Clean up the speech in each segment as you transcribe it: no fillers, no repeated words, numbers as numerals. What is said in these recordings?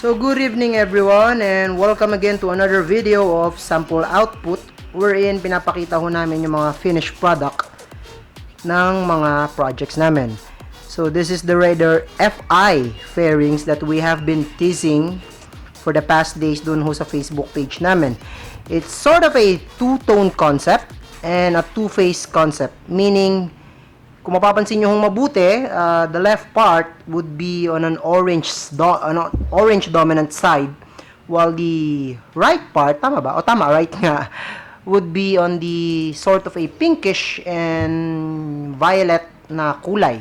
So good evening everyone, and welcome again to another video of sample output wherein pinapakita ho namin yung mga finished product ng mga projects namin. So this is the Raider FI Fairings that we have been teasing for the past days dun ho sa Facebook page namin. It's sort of a two-tone concept and a two-phase concept, meaning kung mapapansin nyo hong mabuti, the left part would be on an orange dominant side, while the right part, tama ba? O tama, right nga, would be on the sort of a pinkish and violet na kulay.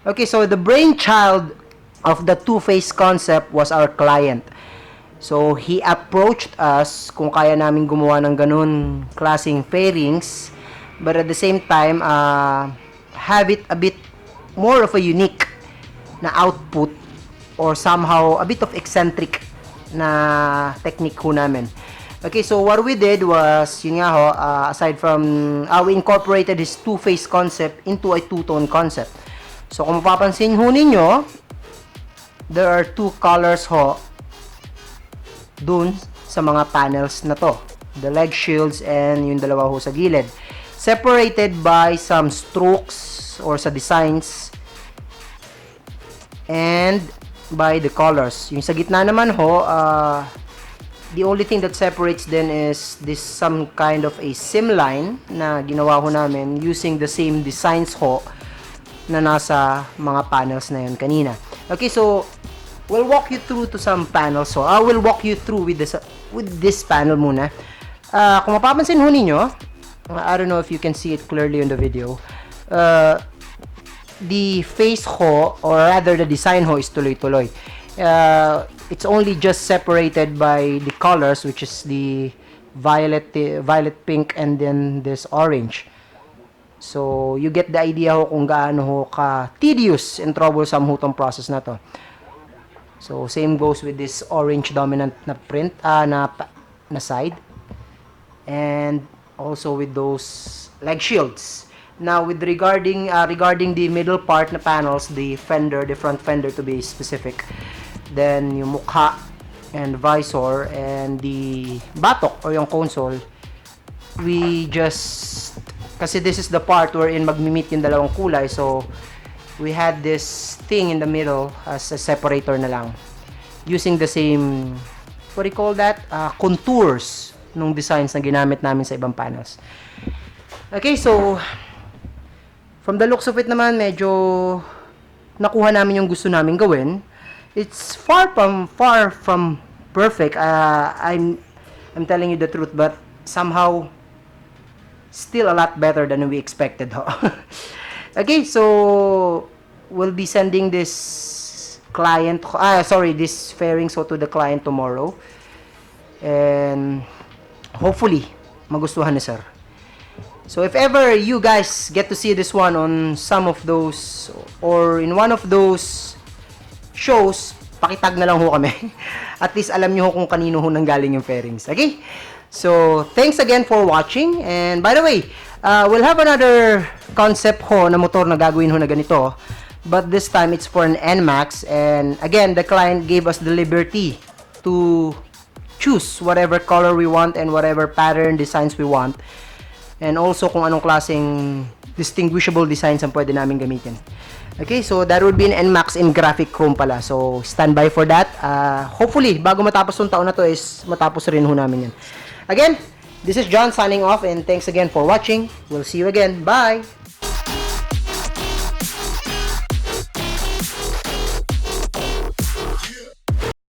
Okay, so the brainchild of the two-phase concept was our client. So he approached us kung kaya namin gumawa ng ganun klaseng fairings, but at the same time, have it a bit more of a unique na output or somehow a bit of eccentric na technique ho namin. Okay, so what we did was, yun nga ho, aside from, we incorporated his two-phase concept into a two-tone concept. So kung mapapansin ho ninyo, there are two colors ho dun sa mga panels na to. The leg shields and yung dalawa ho sa gilid. Separated by some strokes or sa designs and by the colors. Yung sa gitna naman ho, the only thing that separates then is this some kind of a seam line na ginawa ho namin using the same designs ho na nasa mga panels na yun kanina. Okay, so we'll walk you through to some panels. So I will walk you through with this panel muna. Kung mapapansin ho ninyo, I don't know if you can see it clearly in the video. The face ho, or rather the design ho, is tuloy-tuloy. It's only just separated by the colors, which is the violet pink, and then this orange. So you get the idea ho kung gaano ho ka tedious and troublesome ho tong process na to. So same goes with this orange dominant na print na side, and also with those leg shields. Now with regarding the middle part na panels, the front fender to be specific, then yung mukha and visor and the batok or yung console, we just, kasi this is the part wherein magmi-meet yung dalawang kulay, so we had this thing in the middle as a separator na lang, using the same, what do you call that, contours nung designs na ginamit namin sa ibang panels. Okay, so from the looks of it naman, medyo nakuha namin yung gusto namin gawin. It's far from perfect. I'm telling you the truth, but somehow still a lot better than we expected. Okay, so we'll be sending this this fairing to the client tomorrow, and hopefully magustuhan ni sir. So if ever you guys get to see this one on some of those or in one of those shows, pakitag na lang ho kami. At least alam nyo ho kung kanino ho nanggaling yung fairings. Okay? So thanks again for watching. And by the way, we'll have another concept ho na motor na gagawin ho na ganito. But this time it's for an NMAX, and again the client gave us the liberty to choose whatever color we want and whatever pattern designs we want, and also kung anong klaseng distinguishable designs ang pwede namin gamitin. Okay, so that would be an NMAX in graphic chrome pala. So, stand by for that. Hopefully, bago matapos yung taon na to is matapos rin ho namin yan. Again, this is John signing off and thanks again for watching. We'll see you again. Bye!